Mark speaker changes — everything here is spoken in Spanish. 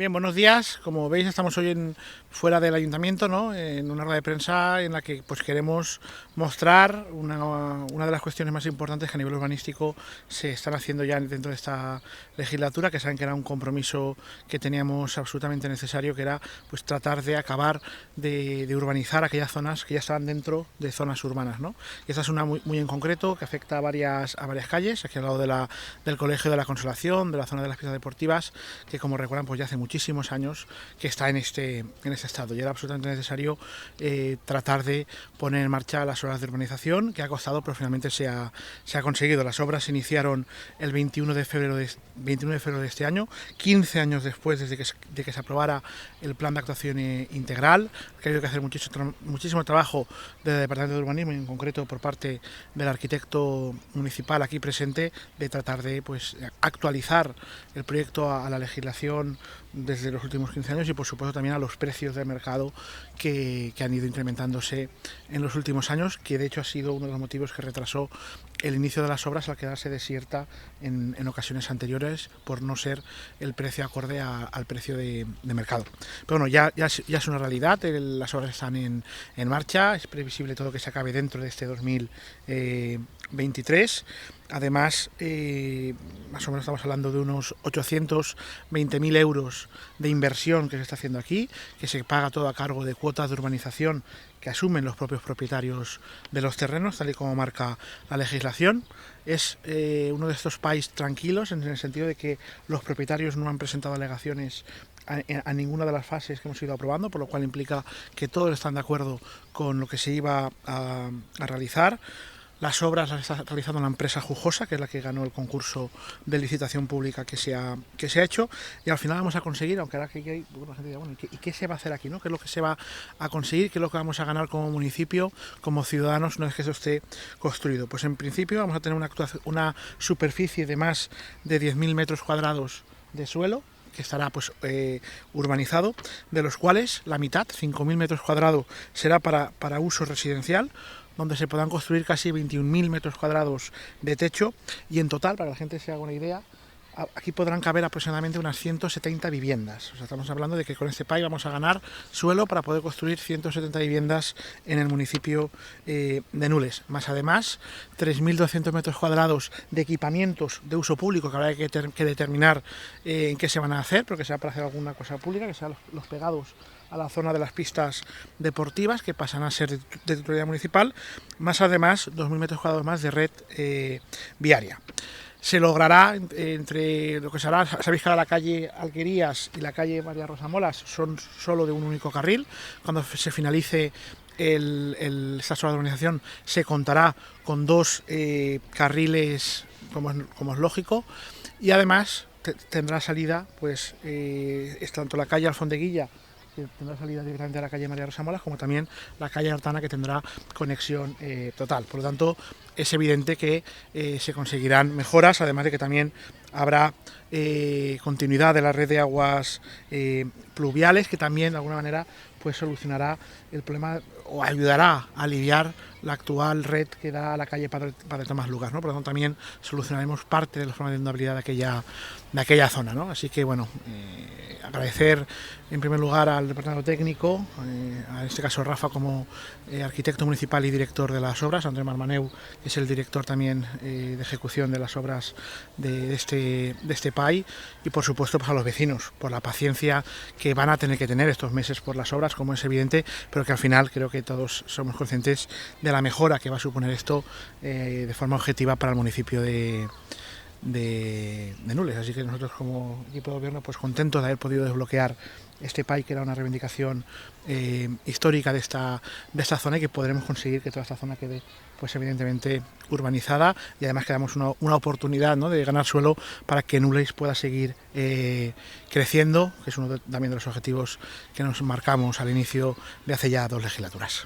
Speaker 1: Bien, buenos días. Como veis, estamos hoy fuera del ayuntamiento, ¿no? En una rueda de prensa en la que pues queremos mostrar una de las cuestiones más importantes que a nivel urbanístico se están haciendo ya dentro de esta legislatura, que saben que era un compromiso que teníamos absolutamente necesario, que era pues tratar de acabar de urbanizar aquellas zonas que ya estaban dentro de zonas urbanas, ¿no? Y esta es una muy en concreto que afecta a varias calles, aquí al lado del Colegio de la Consolación, de la zona de las pistas deportivas, que como recuerdan pues ya hace muchísimos años que está en este estado, y era absolutamente necesario tratar de poner en marcha las obras de urbanización, que ha costado, pero finalmente se ha conseguido. Las obras se iniciaron el 21 de febrero de este año, 15 años después de que se aprobara el plan de actuación integral, que ha habido que hacer muchísimo trabajo del Departamento de Urbanismo y en concreto por parte del arquitecto municipal aquí presente, de tratar de pues actualizar el proyecto a la legislación desde los últimos 15 años y por supuesto también a los precios del mercado que han ido incrementándose en los últimos años, que de hecho ha sido uno de los motivos que retrasó el inicio de las obras al quedarse desierta en ocasiones anteriores por no ser el precio acorde al precio de mercado. Pero bueno, ya es una realidad, las obras están en marcha, es previsible todo que se acabe dentro de este 2023. Además, más o menos estamos hablando de unos 820.000 euros de inversión que se está haciendo aquí, que se paga todo a cargo de cuotas de urbanización que asumen los propios propietarios de los terrenos, tal y como marca la legislación. Es uno de estos PAIs tranquilos, en el sentido de que los propietarios no han presentado alegaciones a ninguna de las fases que hemos ido aprobando, por lo cual implica que todos están de acuerdo con lo que se iba a realizar. Las obras las está realizando la empresa Jujosa, que es la que ganó el concurso de licitación pública que se ha hecho, y al final vamos a conseguir, aunque ahora que hay la gente dirá, bueno, ¿y qué se va a hacer aquí, ¿no? ¿Qué es lo que se va a conseguir? ¿Qué es lo que vamos a ganar como municipio, como ciudadanos, una vez que eso esté construido? Pues en principio vamos a tener una superficie de más de 10.000 metros cuadrados de suelo, que estará pues urbanizado, de los cuales la mitad, 5.000 metros cuadrados, será para uso residencial, donde se podrán construir casi 21.000 metros cuadrados de techo, y en total, para que la gente se haga una idea, aquí podrán caber aproximadamente unas 170 viviendas. O sea, estamos hablando de que con este PAI vamos a ganar suelo para poder construir 170 viviendas en el municipio de Nules. Más además, 3.200 metros cuadrados de equipamientos de uso público, que habrá que determinar en qué se van a hacer, porque sea para hacer alguna cosa pública, que sean los pegados a la zona de las pistas deportivas, que pasan a ser de titularidad municipal, más además 2.000 metros cuadrados más de red viaria. Se logrará entre lo que será, sabéis que ahora la calle Alquerías y la calle María Rosa Molas son solo de un único carril. Cuando se finalice esta sola urbanización se contará con dos carriles, como es lógico, y además tendrá salida, pues es tanto la calle Alfondeguilla, que tendrá salida directamente a la calle María Rosa Molas, como también la calle Hortana, que tendrá conexión total. Por lo tanto, es evidente que se conseguirán mejoras, además de que también habrá continuidad de la red de aguas pluviales, que también de alguna manera pues solucionará el problema o ayudará a aliviar la actual red que da a la calle Padre Tomás Lucas, ¿no? Por lo tanto, también solucionaremos parte de los problemas de inundabilidad de aquella zona, ¿no? Así que bueno, agradecer en primer lugar al departamento técnico, en este caso Rafa como arquitecto municipal y director de las obras, Andrés Marmaneu, que es el director también de ejecución de las obras de este PAI, y por supuesto pues a los vecinos por la paciencia que van a tener que tener estos meses por las obras, como es evidente, pero que al final creo que todos somos conscientes de la mejora que va a suponer esto de forma objetiva para el municipio de Nules. Así que nosotros como equipo de gobierno pues contentos de haber podido desbloquear este PAI, que era una reivindicación histórica de esta zona, y que podremos conseguir que toda esta zona quede pues evidentemente urbanizada, y además que damos una oportunidad, ¿no?, de ganar suelo para que Nules pueda seguir creciendo, que es uno también de los objetivos que nos marcamos al inicio de hace ya 2 legislaturas.